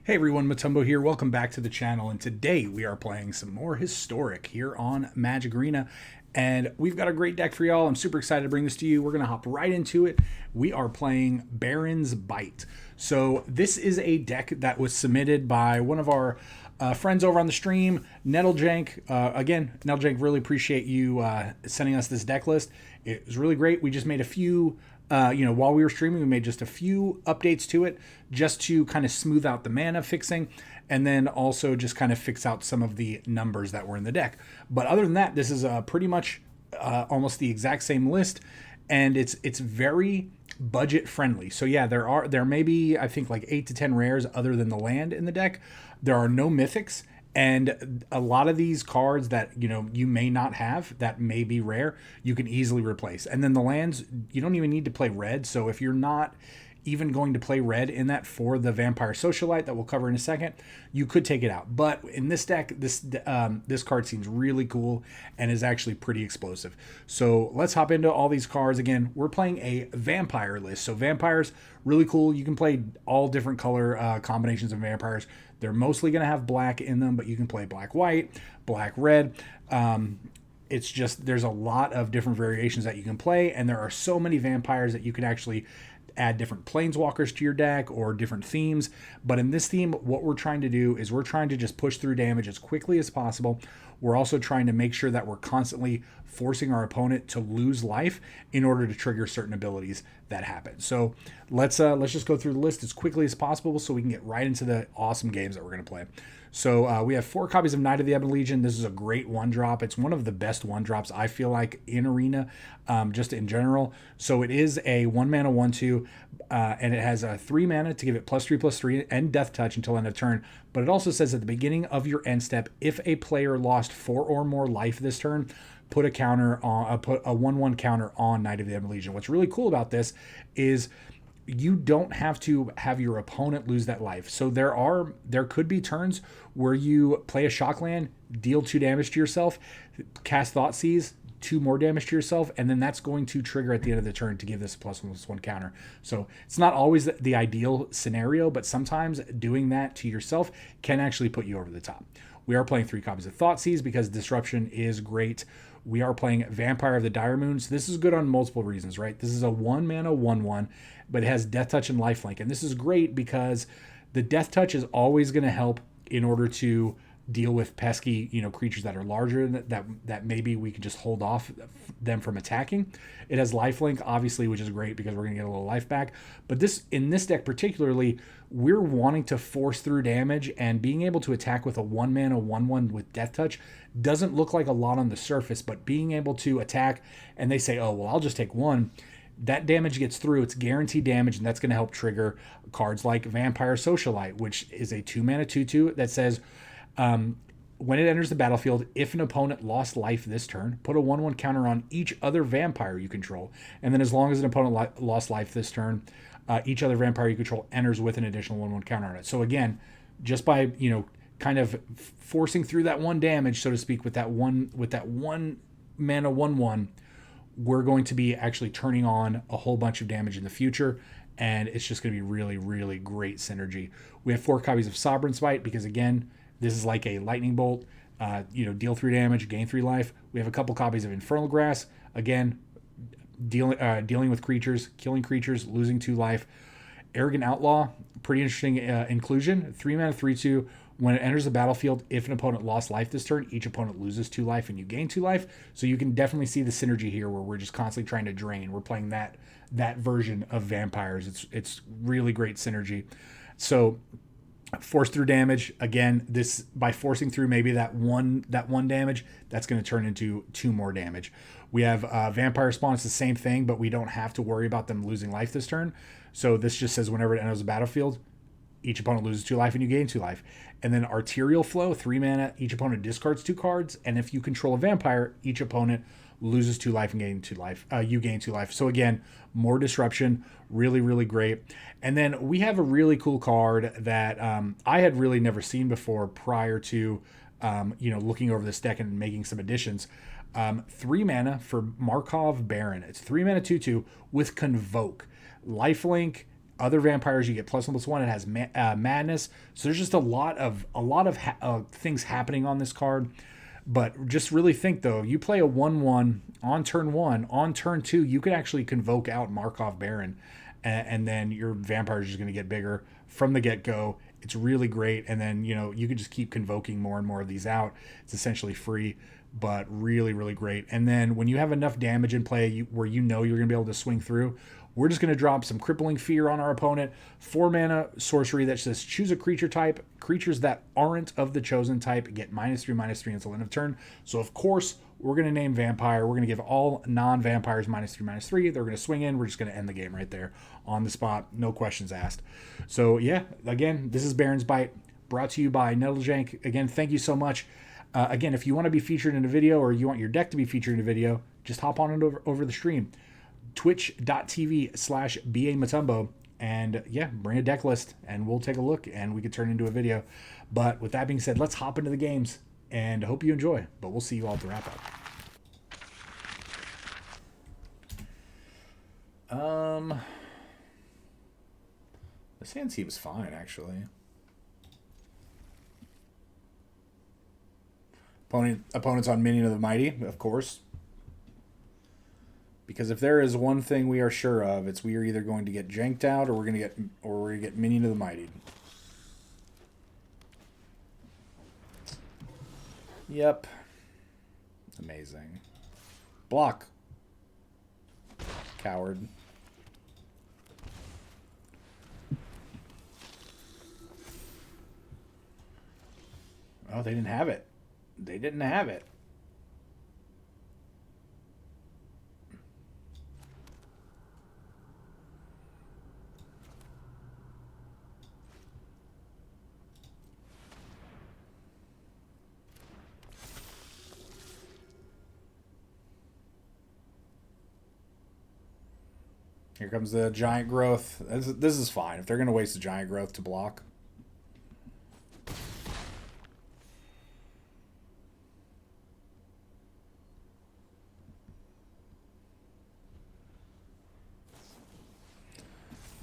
Hey everyone, Motumbo here. Welcome back to the channel, and today we are playing some more Historic here on Magic Arena, and we've got a great deck for y'all. I'm super excited to bring this to you. We're going to hop right into it. We are playing Baron's Bite. So this is a deck that was submitted by one of our friends over on the stream, Nettlejank. Again, Nettlejank, really appreciate you sending us this deck list. It was really great. We just made a few while we were streaming, we made just a few updates to it just to kind of smooth out the mana fixing and then also just kind of fix out some of the numbers that were in the deck. But other than that, this is pretty much almost the exact same list, and it's very budget friendly. So yeah, there may be, I think, like 8 to 10 rares other than the land in the deck. There are no mythics. And a lot of these cards that, you may not have, that may be rare, you can easily replace. And then the lands, you don't even need to play red. So if you're not even going to play red in that for the Vampire Socialite that we'll cover in a second, you could take it out. But in this deck, this card seems really cool and is actually pretty explosive. So let's hop into all these cards. Again, we're playing a vampire list. So vampires, really cool. You can play all different color combinations of vampires. They're mostly going to have black in them, but you can play black-white, black-red. It's just, there's a lot of different variations that you can play, and there are so many vampires that you can actually add different planeswalkers to your deck or different themes. But in this theme, what we're trying to do is we're trying to just push through damage as quickly as possible. We're also trying to make sure that we're constantly forcing our opponent to lose life in order to trigger certain abilities that happen. So let's just go through the list as quickly as possible so we can get right into the awesome games that we're going to play. So we have 4 copies of Knight of the Ebon Legion. This is a great one drop. It's one of the best one drops I feel like in Arena, just in general. So it is a 1 mana 1/2, and it has a 3 mana to give it +3/+3 and Death Touch until end of turn. But it also says at the beginning of your end step, if a player lost 4 or more life this turn, put a 1/1 counter on Knight of the Ebon Legion. What's really cool about this is you don't have to have your opponent lose that life. So there could be turns where you play a shock land, deal 2 damage to yourself, cast Thoughtseize, 2 more damage to yourself, and then that's going to trigger at the end of the turn to give this a +1/+1 counter. So it's not always the ideal scenario, but sometimes doing that to yourself can actually put you over the top. We are playing 3 copies of Thoughtseize because Disruption is great. We are playing Vampire of the Dire Moons. This is good on multiple reasons, right? This is a 1 mana 1/1, but it has Death Touch and Lifelink. And this is great because the Death Touch is always going to help in order to deal with pesky, creatures that are larger that maybe we can just hold off them from attacking. It has Lifelink, obviously, which is great because we're going to get a little life back. But in this deck particularly, we're wanting to force through damage, and being able to attack with a 1 mana 1/1 with Death Touch doesn't look like a lot on the surface, but being able to attack and they say, oh, well, I'll just take 1. That damage gets through. It's guaranteed damage, and that's going to help trigger cards like Vampire Socialite, which is a 2 mana 2/2 that says, when it enters the battlefield, if an opponent lost life this turn, put a 1/1 counter on each other vampire you control. And then as long as an opponent lost life this turn, each other vampire you control enters with an additional 1/1 counter on it. So again, just by, kind of forcing through that 1 damage, so to speak, with that one mana 1/1, we're going to be actually turning on a whole bunch of damage in the future, and it's just going to be really, really great synergy. We have 4 copies of Sovereign Spite because, again, this is like a lightning bolt. Deal 3 damage, gain 3 life. We have a couple copies of Infernal Grasp. Again, dealing with creatures, killing creatures, losing 2 life. Arrogant Outlaw, pretty interesting inclusion. 3 mana 3/2. When it enters the battlefield, if an opponent lost life this turn, each opponent loses 2 life and you gain 2 life. So you can definitely see the synergy here where we're just constantly trying to drain. We're playing that version of vampires. It's really great synergy. So force through damage, again, this by forcing through maybe that one damage, that's going to turn into 2 more damage. We have Vampire Spawn. It's the same thing, but we don't have to worry about them losing life this turn. So this just says whenever it enters the battlefield, each opponent loses 2 life and you gain 2 life. And then Arterial Flow, 3 mana, each opponent discards 2 cards, and if you control a vampire, each opponent loses 2 life and gain 2 life. You gain 2 life. So again, more disruption, really, really great. And then we have a really cool card that I had really never seen before prior to looking over this deck and making some additions. 3 mana for Markov Baron. It's 3 mana 2/2 with Convoke, Lifelink, Other vampires you get +1/+1. It has madness. So there's just a lot of things happening on this card. But just really think though, you play a 1/1 on turn 1. On turn 2, you could actually convoke out Markov Baron, and then your vampire is just going to get bigger from the get go. It's really great, and then you can just keep convoking more and more of these out. It's essentially free, but really, really great. And then when you have enough damage in play where you're going to be able to swing through, we're just going to drop some Crippling Fear on our opponent. 4 mana sorcery that says choose a creature type. Creatures that aren't of the chosen type get -3/-3 until end of turn. So of course we're going to name Vampire. We're going to give all non-vampires -3/-3. They're going to swing in. We're just going to end the game right there on the spot. No questions asked. So yeah, again, this is Baron's Bite, brought to you by Nettlejank. Again, thank you so much. Again, if you want to be featured in a video or you want your deck to be featured in a video, just hop on it over the stream. Twitch.tv/BA Motumbo, and yeah, bring a deck list and we'll take a look and we could turn it into a video. But with that being said, let's hop into the games and hope you enjoy, but we'll see you all at the wrap up. This hand seems fine actually. Opponents on Minion of the Mighty, of course. Because if there is one thing we are sure of, it's we are either going to get janked out or we're going to get Minion of the Mighty. Yep. Amazing. Block. Coward. Oh, they didn't have it. They didn't have it. Here comes the giant growth. This is fine. If they're going to waste the giant growth to block.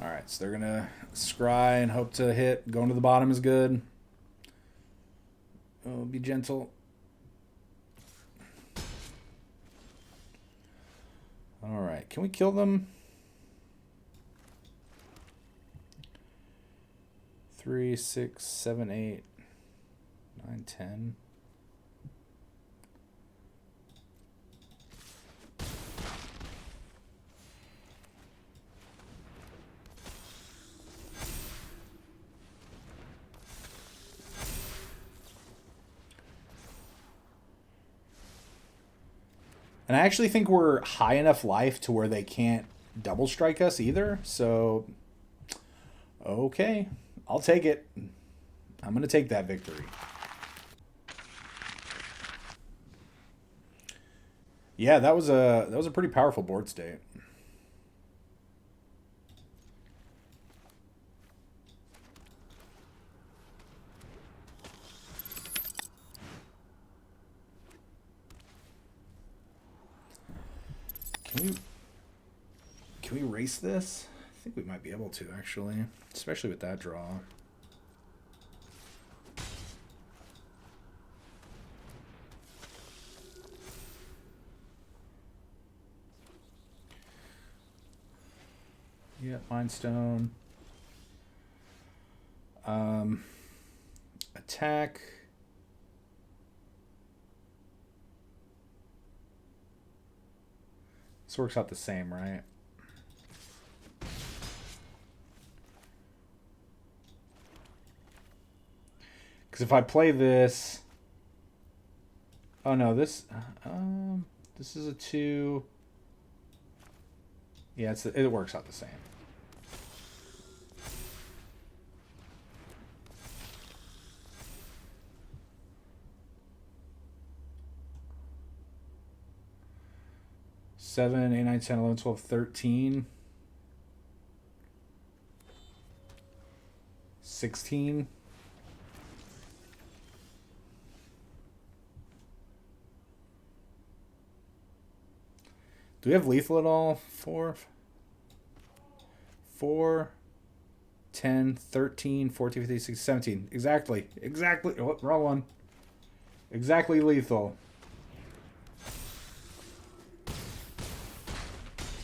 Alright, so they're going to scry and hope to hit. Going to the bottom is good. Oh, be gentle. Alright, can we kill them? 3, 6, 7, 8, 9, 10. And I actually think we're high enough life to where they can't double strike us either. So, okay. I'll take it. I'm going to take that victory. Yeah, that was a pretty powerful board state. Can we race this? I think we might be able to, actually. Especially with that draw. Yeah, Mind Stone. Attack. This works out the same, right? Because if I play this... Oh, no, this is a 2. Yeah, it works out the same. Seven, 8, 9, 10, 11, 12, 13. 16. Do we have lethal at all? 4. 4. 10, 13, 14, 15, 16, 17. Exactly. Exactly. Oh, wrong one. Exactly lethal.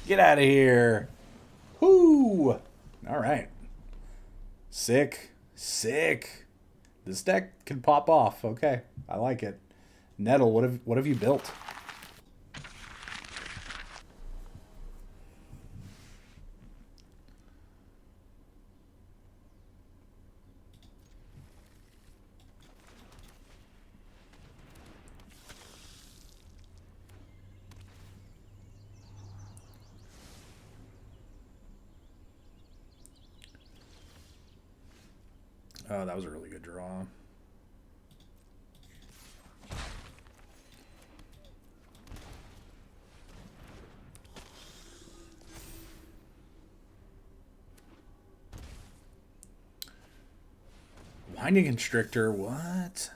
Get out of here. Whoo! All right. Sick. Sick. This deck can pop off. Okay. I like it. Nettle, what have you built? Oh, that was a really good draw. Winding Constrictor, what?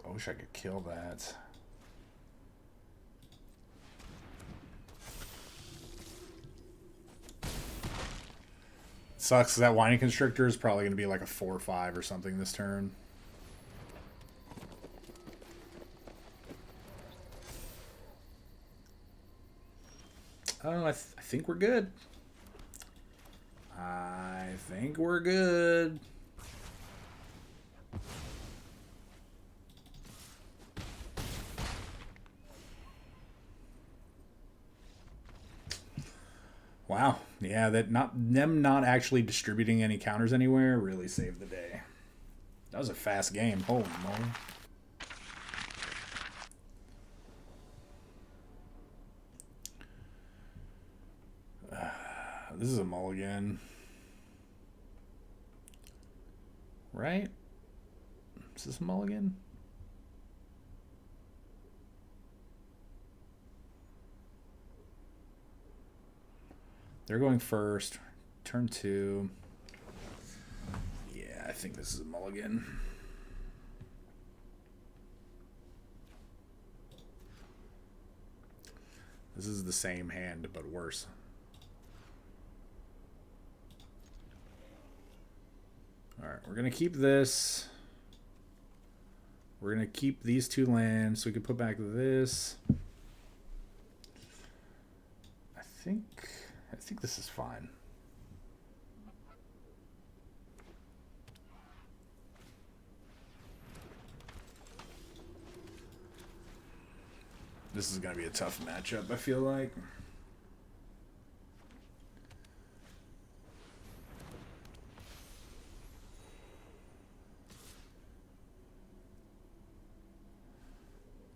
I wish I could kill that. Sucks. That Winding Constrictor is probably going to be like a 4 or 5 or something this turn. Oh, I think we're good. I think we're good. Wow. Yeah, them not actually distributing any counters anywhere really saved the day. That was a fast game. Holy moly. This is a mulligan. Right? Is this a mulligan? They're going first. Turn 2. Yeah, I think this is a mulligan. This is the same hand, but worse. Alright, we're going to keep this. We're going to keep these 2 lands so we can put back this. I think this is fine. This is going to be a tough matchup, I feel like.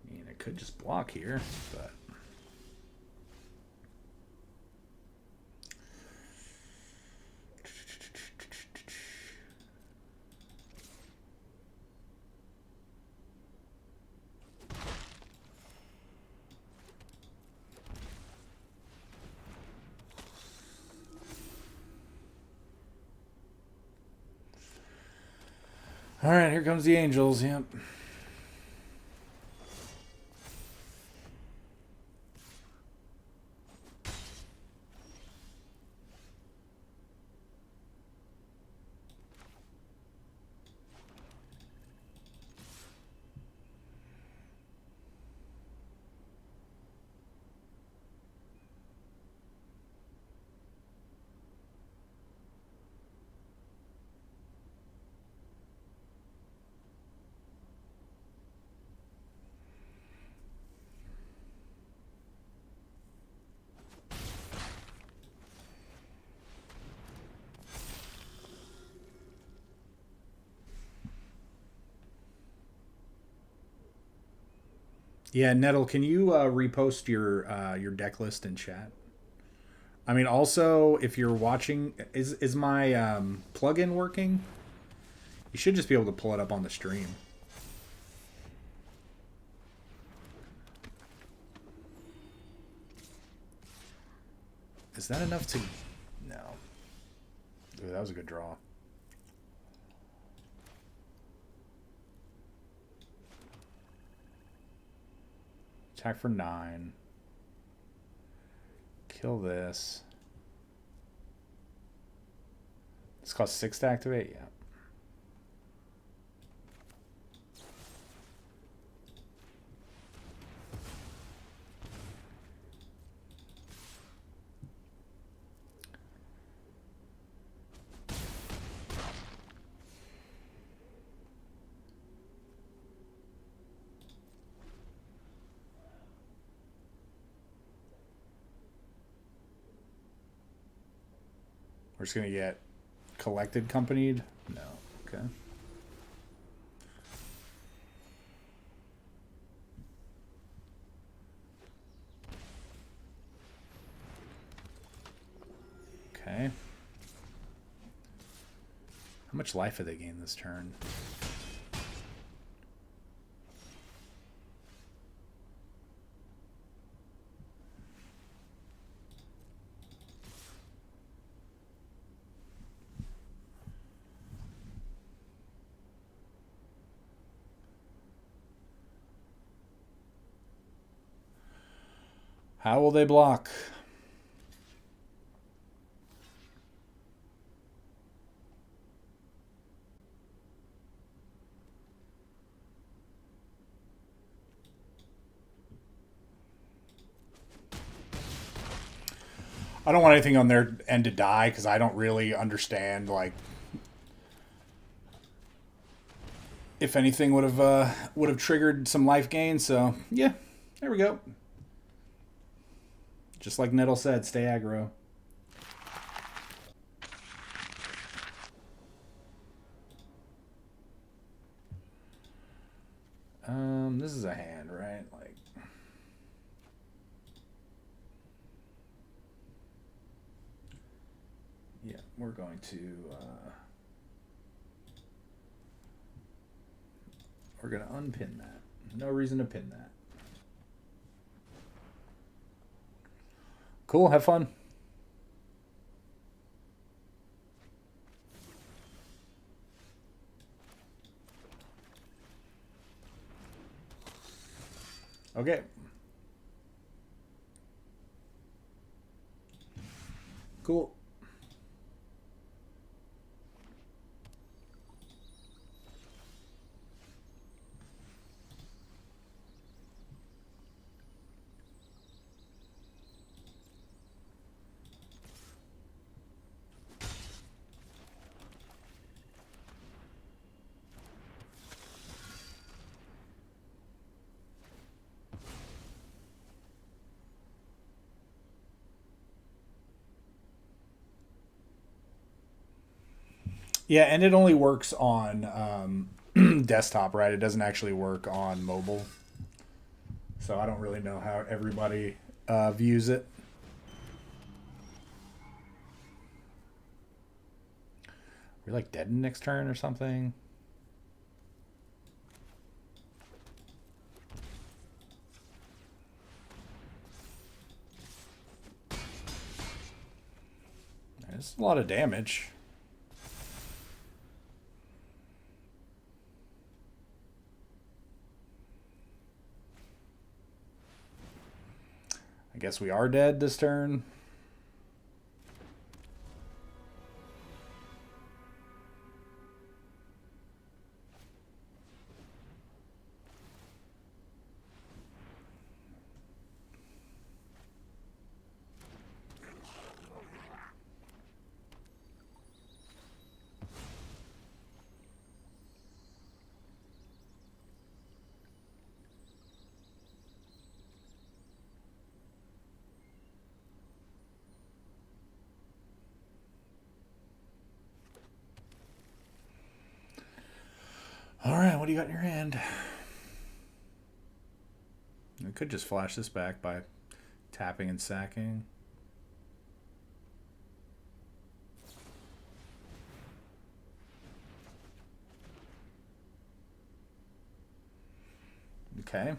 I mean, I could just block here, but... All right, here comes the Angels. Yep. Yeah, Nettle, can you repost your deck list in chat? I mean, also, if you're watching, is my plugin working? You should just be able to pull it up on the stream. Is that enough to... No. Ooh, that was a good draw. Attack for 9. Kill this. This costs 6 to activate? Yeah. We're just going to get collected accompanied? No. Okay. Okay. How much life have they gained this turn? How will they block? I don't want anything on their end to die because I don't really understand, like, if anything would have triggered some life gain. So yeah, there we go. Just like Nettle said, stay aggro. This is a hand, right? Like, yeah, we're going to we're gonna unpin that. No reason to pin that. Cool, have fun. Okay. Cool. Yeah, and it only works on desktop, right? It doesn't actually work on mobile. So I don't really know how everybody views it. We're like dead next turn or something. There's a lot of damage. I guess we are dead this turn. All right, what do you got in your hand? I could just flash this back by tapping and sacking. Okay.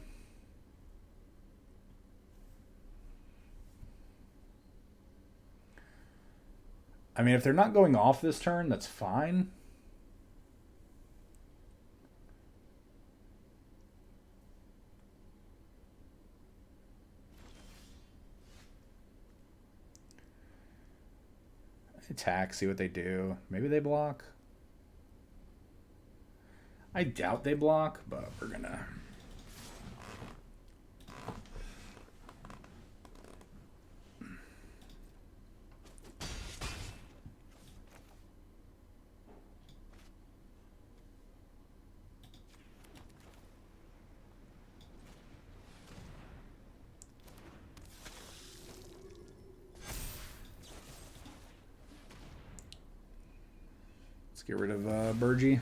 I mean, if they're not going off this turn, that's fine. Attack, see what they do. Maybe they block. I doubt they block, but we're gonna... Let's get rid of Burgie.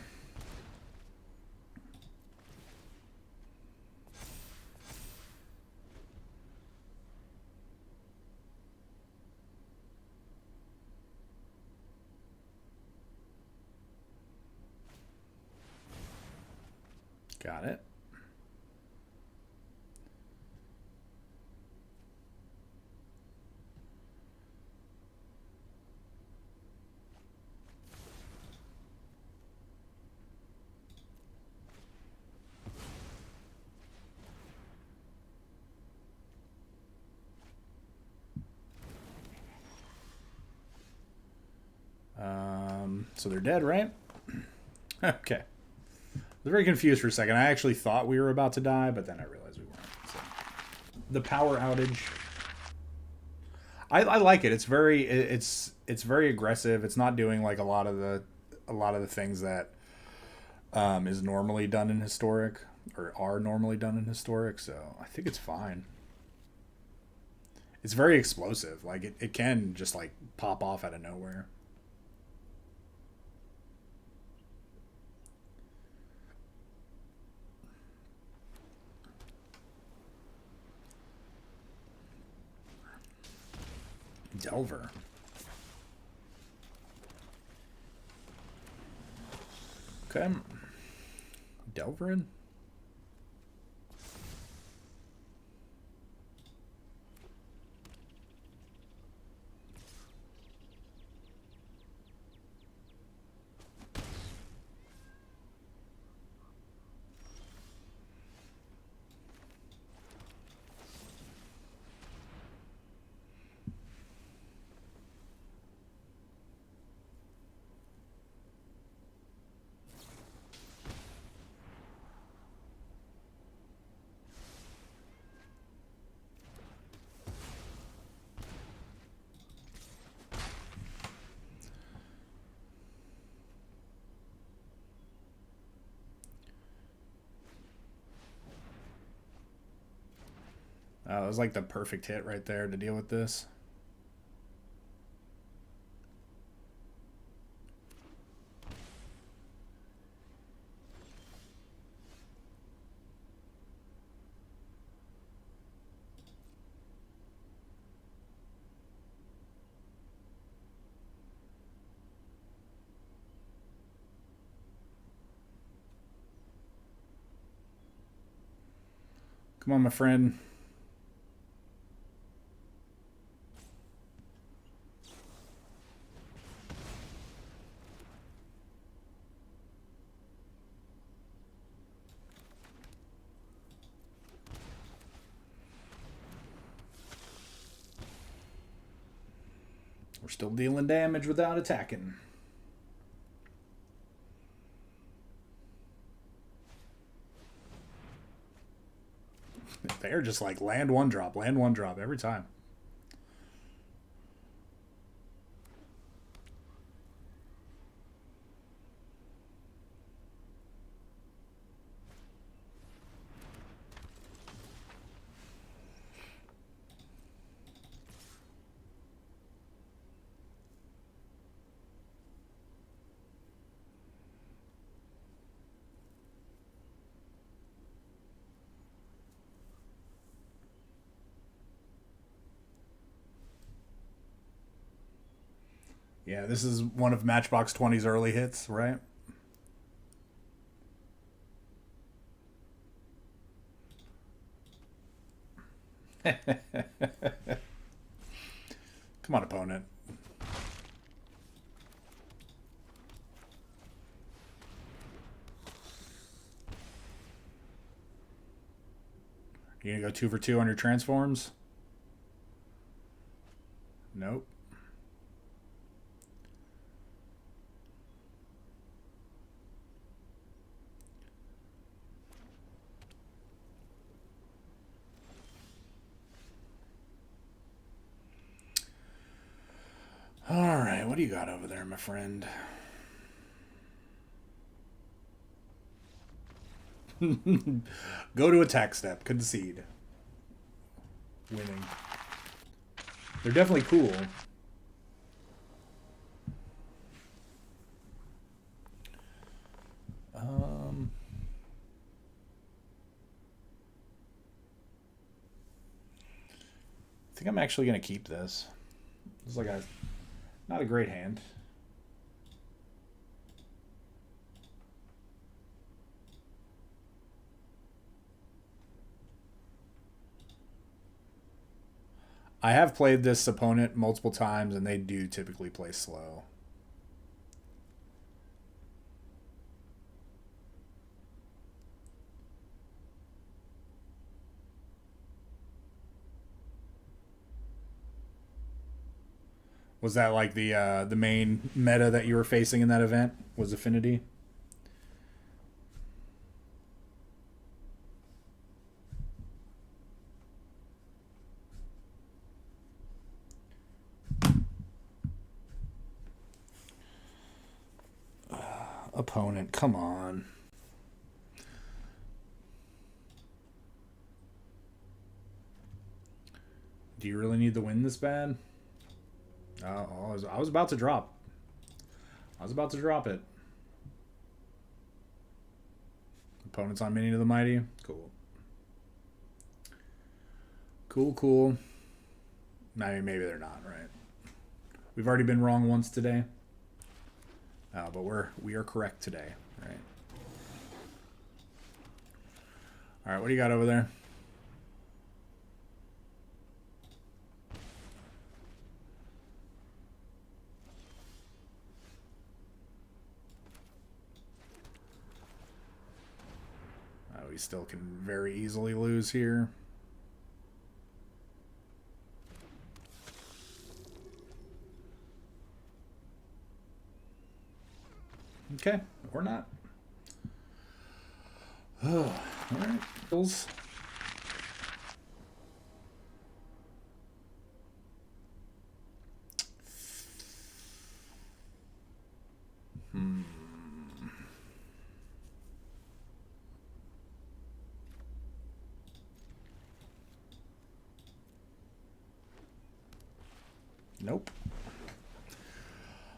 Got it. So they're dead, right? Okay. I was very confused for a second. I actually thought we were about to die, but then I realized we weren't. So. The power outage. I like it. It's very aggressive. It's not doing like a lot of the things that is normally done in historic or are normally done in historic. So I think it's fine. It's very explosive. Like it can just like pop off out of nowhere. Delver. Okay. Delverin. It was like the perfect hit right there to deal with this. Come on, my friend. We're still dealing damage without attacking. They're just like land one drop every time. Yeah, this is one of Matchbox 20's early hits, right? Come on, opponent. You gonna go 2 for 2 on your transforms? Nope. What do you got over there, my friend? Go to attack step. Concede. Winning. They're definitely cool. I think I'm actually going to keep this. It's like not a great hand. I have played this opponent multiple times, and they do typically play slow. Was that like the main meta that you were facing in that event? Was Affinity? Opponent, come on. Do you really need the win this bad? I was about to drop. I was about to drop it. Opponents on Mini to the Mighty. Cool. Cool. I mean, maybe they're not, right? We've already been wrong once today. But we are correct today, right? All right, what do you got over there? We still can very easily lose here. Okay, or not. Oh, all right. Bills. Nope.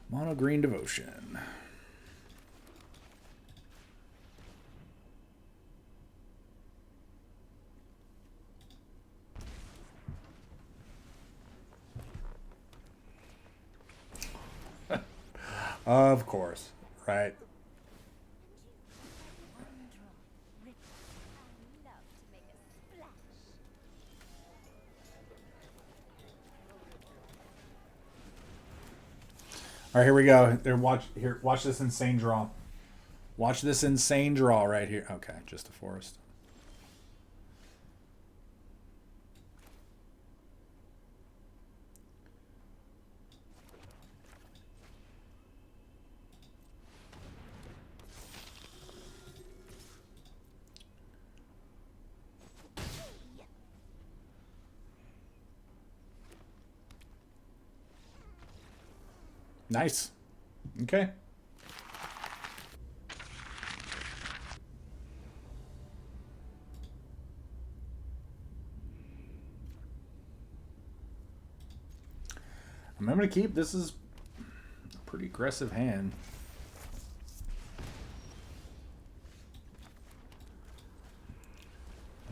Mono Green Devotion. Of course, right? All right, here we go. There, watch this insane draw. Watch this insane draw right here. Okay, just a forest. Nice. Okay. I'm going to keep. This is a pretty aggressive hand.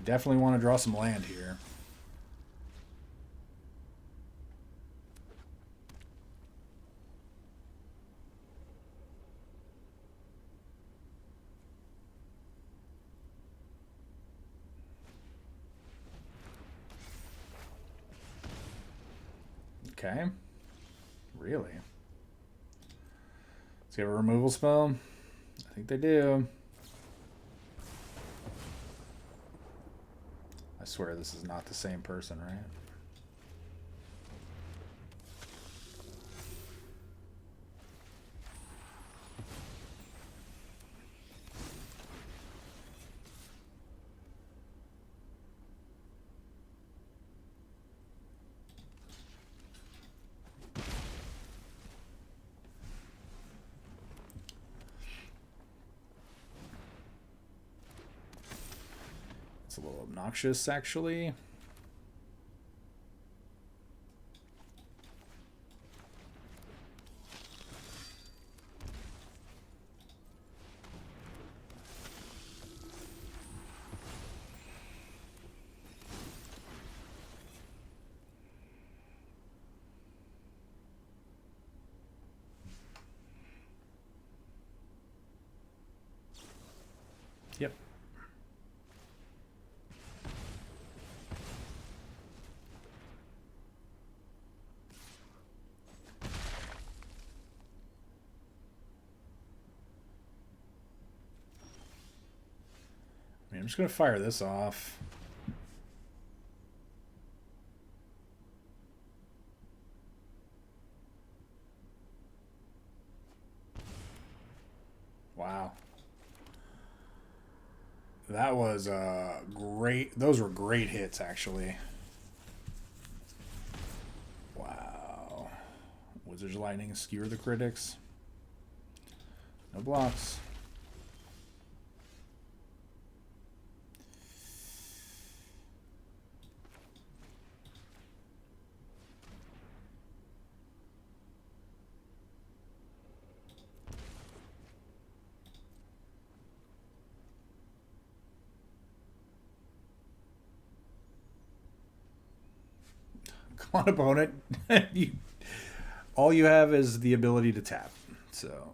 Definitely want to draw some land here. Okay. Really? Does he have a removal spell? I think they do. I swear this is not the same person, right? obnoxious, actually. Yep. I mean, I'm just going to fire this off. Wow. That was great. Those were great hits, actually. Wow. Wizard's Lightning, skewer the critics. No blocks. Come on, opponent. All you have is the ability to tap. So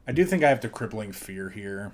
I do think I have to Crippling Fear here.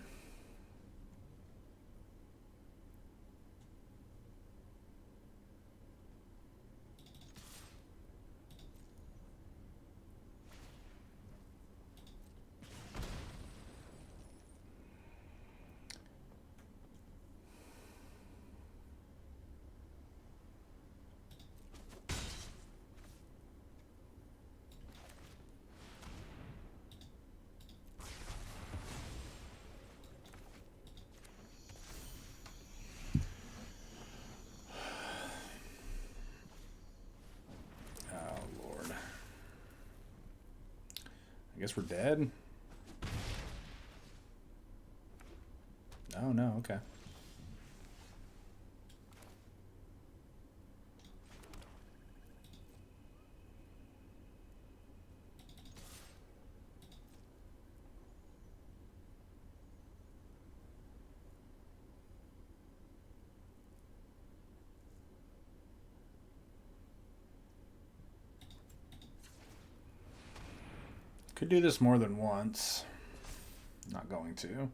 I guess we're dead. Oh, no, okay. Could do this more than once. Not going to.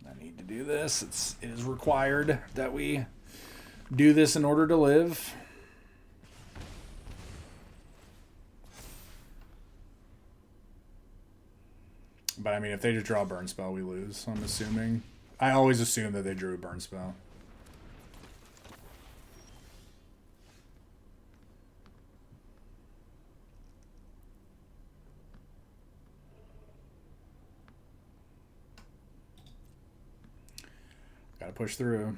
I need to do this. It is required that we do this in order to live. But I mean, if they just draw a burn spell, we lose, I'm assuming. I always assume that they drew a burn spell. Gotta push through.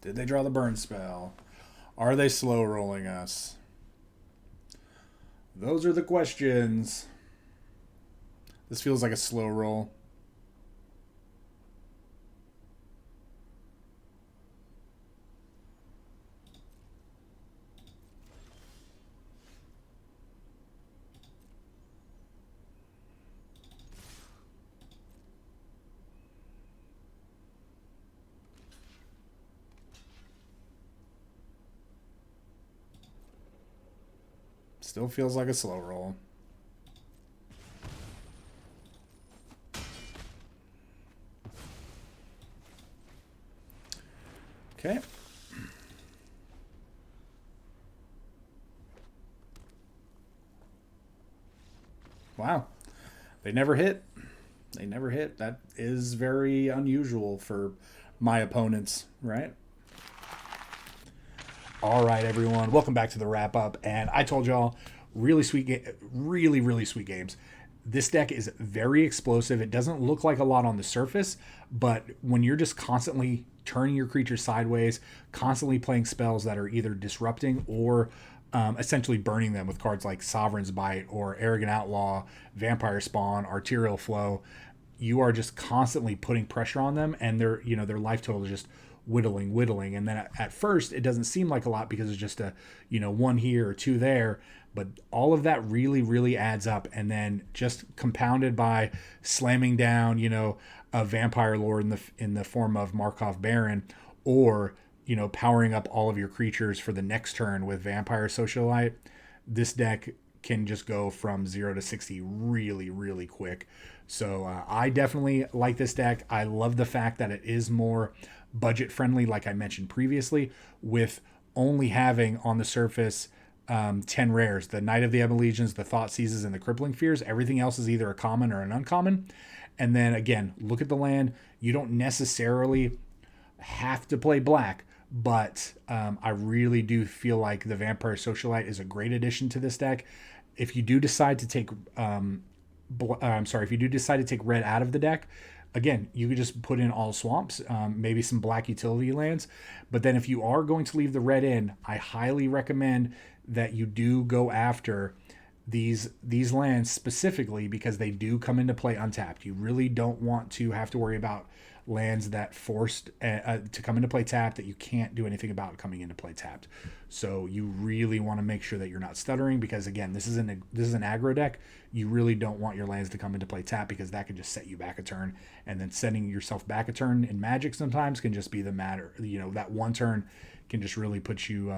Did they draw the burn spell? Are they slow rolling us? Those are the questions. This feels like a slow roll. Still feels like a slow roll. Okay. Wow. They never hit. They never hit. That is very unusual for my opponents, right? All right, everyone. Welcome back to the wrap up. And I told y'all, really sweet, really sweet games. This deck is very explosive. It doesn't look like a lot on the surface, but when you're just constantly turning your creature sideways, constantly playing spells that are either disrupting or essentially burning them with cards like Sovereign's Bite or Arrogant Outlaw, Vampire Spawn, Arterial Flow, you are just constantly putting pressure on them, and their life total is just whittling. And then at first it doesn't seem like a lot because it's just a one here or two there, but all of that really adds up. And then just compounded by slamming down a Vampire Lord in the form of Markov Baron, or powering up all of your creatures for the next turn with Vampire Socialite, this deck can just go from 0 to 60 really quick. So I definitely like this deck. I love the fact that it is more budget friendly, like I mentioned previously, with only having on the surface 10 rares: the Knight of the Ebon Legions, the Thoughtseizes, and the Crippling Fears. Everything else is either a common or an uncommon. And then again, look at the land. You don't necessarily have to play black, but I really do feel like the Vampire Socialite is a great addition to this deck. If you do decide to take if you do decide to take red out of the deck, again, you could just put in all swamps, maybe some black utility lands. But then if you are going to leave the red in, I highly recommend that you do go after these lands specifically, because they do come into play untapped. You really don't want to have to worry about lands that forced to come into play tapped that you can't do anything about coming into play tapped. So you really want to make sure that you're not stuttering, because again, this is an aggro deck. You really don't want your lands to come into play tapped, because that can just set you back a turn, and then sending yourself back a turn in Magic sometimes can just be the matter. That one turn can just really put you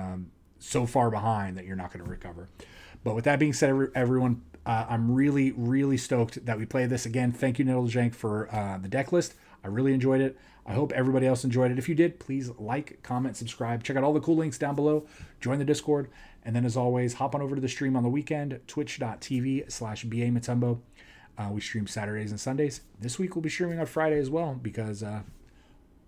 so far behind that you're not going to recover. But with that being said, everyone, I'm really stoked that we played this again. Thank you, Nettlejank, for the deck list. I really enjoyed it. I hope everybody else enjoyed it. If you did, please like, comment, subscribe. Check out all the cool links down below. Join the Discord. And then as always, hop on over to the stream on the weekend, twitch.tv/BA Motumbo. We stream Saturdays and Sundays. This week we'll be streaming on Friday as well, because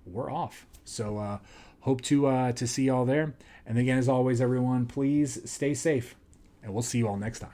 we're off. So hope to see y'all there. And again, as always, everyone, please stay safe. And we'll see you all next time.